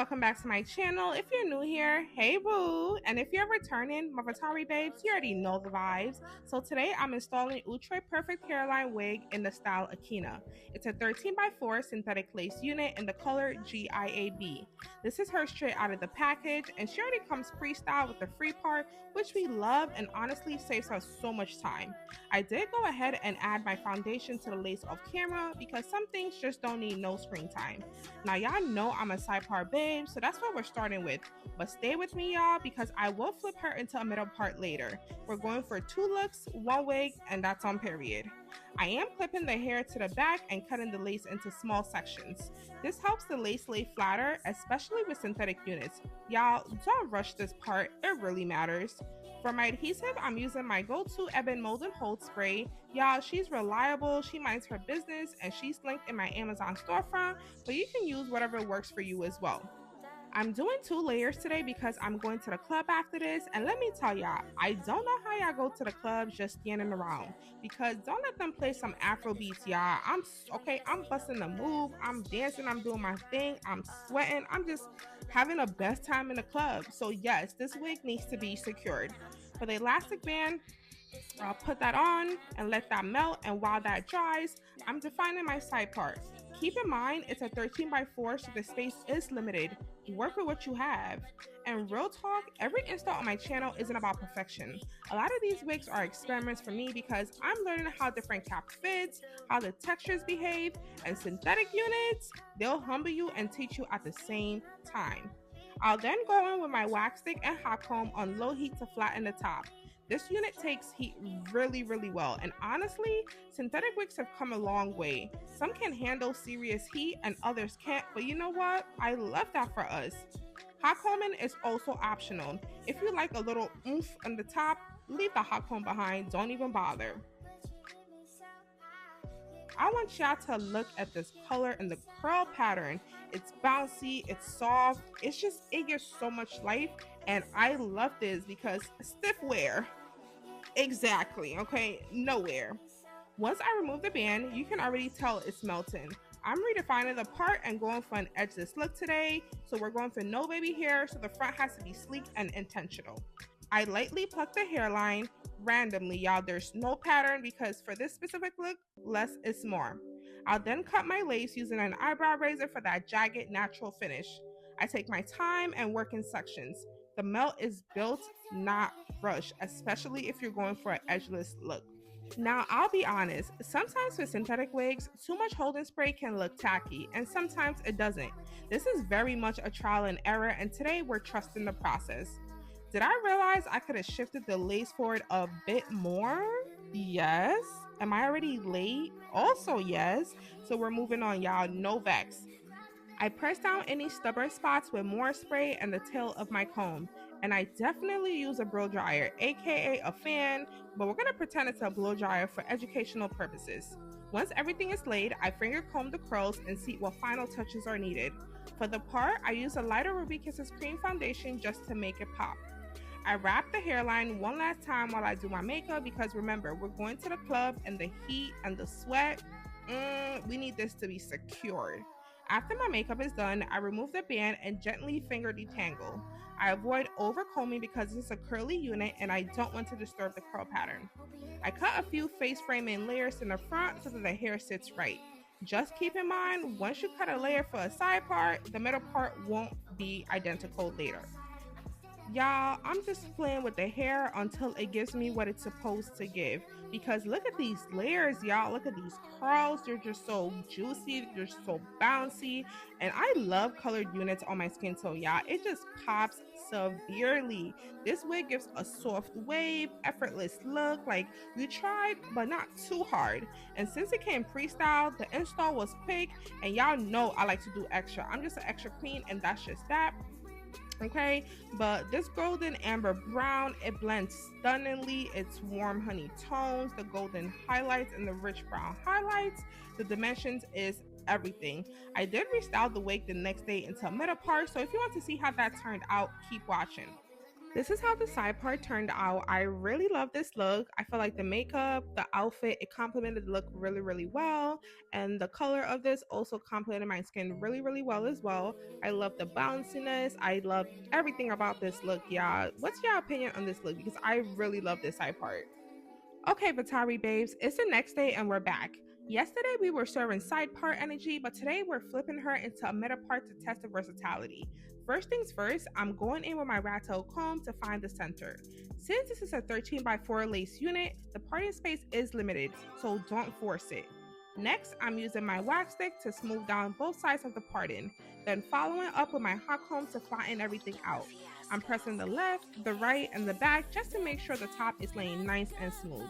welcome back to my channel. If you're new here, hey boo, and if you're returning, my Vatari babes, you already know the vibes. So today I'm installing Outre Perfect Hairline wig in the style Akina. It's a 13x4 synthetic lace unit in the color GIAB. This is her straight out of the package, and she already comes pre-styled with the free part, which we love and honestly saves us so much time. I did go ahead and add my foundation to the lace off camera because some things just don't need no screen time. Now y'all know I'm a side part babe, so that's what we're starting with. But stay with me y'all because I will flip her into a middle part later. We're going for 2 looks, 1 wig, and that's on period. I am clipping the hair to the back and cutting the lace into small sections. This helps the lace lay flatter, especially with synthetic units. Y'all, don't rush this part, it really matters. For my adhesive, I'm using my go-to Ebin Mold and Hold spray. Y'all, she's reliable, she minds her business, and she's linked in my Amazon storefront, but you can use whatever works for you as well. I'm doing 2 layers today because I'm going to the club after this, and let me tell y'all, I don't know how y'all go to the clubs just standing around, because don't let them play some Afro beats, y'all. I'm busting the move, I'm dancing, I'm doing my thing, I'm sweating, I'm just having the best time in the club. So yes, this wig needs to be secured. For the elastic band, I'll put that on and let that melt, and while that dries, I'm defining my side part. Keep in mind it's a 13x4, so the space is limited. Work with what you have. And real talk, every install on my channel isn't about perfection. A lot of these wigs are experiments for me because I'm learning how different cap fits, how the textures behave, and synthetic units, they'll humble you and teach you at the same time. I'll then go in with my wax stick and hot comb on low heat to flatten the top. This unit takes heat really well, and honestly, synthetic wigs have come a long way. Some can handle serious heat and others can't, but you know what? I love that for us. Hot combing is also optional. If you like a little oomph on the top, leave the hot comb behind, don't even bother. I want y'all to look at this color and the curl pattern. It's bouncy, it's soft, it gives so much life, and I love this because stiff wear. Exactly, okay, nowhere. Once I remove the band, you can already tell it's melting. I'm redefining the part and going for an edgeless look today, so we're going for no baby hair, so the front has to be sleek and intentional. I lightly pluck the hairline randomly, y'all. There's no pattern because for this specific look, less is more. I'll then cut my lace using an eyebrow razor for that jagged natural finish. I take my time and work in sections. The melt is built, not rushed, especially if you're going for an edgeless look. Now, I'll be honest, sometimes with synthetic wigs, too much holding spray can look tacky, and sometimes it doesn't. This is very much a trial and error, and today we're trusting the process. Did I realize I could have shifted the lace forward a bit more? Yes. Am I already late? Also yes. So we're moving on, y'all, no vex. I press down any stubborn spots with more spray and the tail of my comb. And I definitely use a blow dryer, aka a fan, but we're gonna pretend it's a blow dryer for educational purposes. Once everything is laid, I finger comb the curls and see what final touches are needed. For the part, I use a lighter Ruby Kisses cream foundation just to make it pop. I wrap the hairline one last time while I do my makeup because remember, we're going to the club and the heat and the sweat, we need this to be secured. After my makeup is done, I remove the band and gently finger detangle. I avoid over combing because it's a curly unit and I don't want to disturb the curl pattern. I cut a few face framing layers in the front so that the hair sits right. Just keep in mind, once you cut a layer for a side part, the middle part won't be identical later. Y'all, I'm just playing with the hair until it gives me what it's supposed to give. Because look at these layers, y'all. Look at these curls. They're just so juicy. They're so bouncy. And I love colored units on my skin tone, y'all. It just pops severely. This wig gives a soft wave, effortless look. Like you tried, but not too hard. And since it came pre-styled, the install was quick. And y'all know I like to do extra. I'm just an extra queen, and that's just that. Okay, but this golden amber brown, it blends stunningly. It's warm honey tones, the golden highlights, and the rich brown highlights. The dimensions is everything. I did restyle the wig the next day into a middle part, so if you want to see how that turned out, keep watching. This is how the side part turned out. I really love this look. I feel like the makeup, the outfit, it complemented the look really, really well. And the color of this also complemented my skin really, really well as well. I love the bounciness. I love everything about this look, y'all. What's your opinion on this look? Because I really love this side part. Okay, Vatari babes, it's the next day and we're back. Yesterday we were serving side part energy, but today we're flipping her into a middle part to test the versatility. First things first, I'm going in with my rat tail comb to find the center. Since this is a 13 by 4 lace unit, the parting space is limited, so don't force it. Next, I'm using my wax stick to smooth down both sides of the parting, then following up with my hot comb to flatten everything out. I'm pressing the left, the right, and the back just to make sure the top is laying nice and smooth.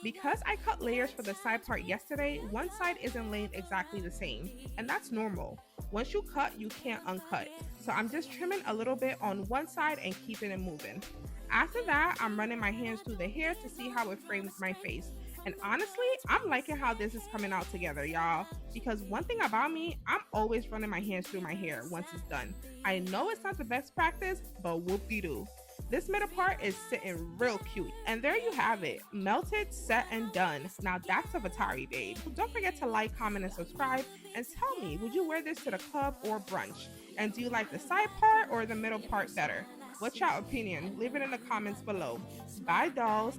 Because I cut layers for the side part yesterday, one side isn't laying exactly the same, and that's normal. Once you cut, you can't uncut. So I'm just trimming a little bit on one side and keeping it moving. After that, I'm running my hands through the hair to see how it frames my face. And honestly, I'm liking how this is coming out together, y'all. Because one thing about me, I'm always running my hands through my hair once it's done. I know it's not the best practice, but whoop-de-doo. This middle part is sitting real cute. And there you have it. Melted, set, and done. Now that's a Vatari babe. Don't forget to like, comment, and subscribe. And tell me, would you wear this to the club or brunch? And do you like the side part or the middle part better? What's your opinion? Leave it in the comments below. Bye, dolls.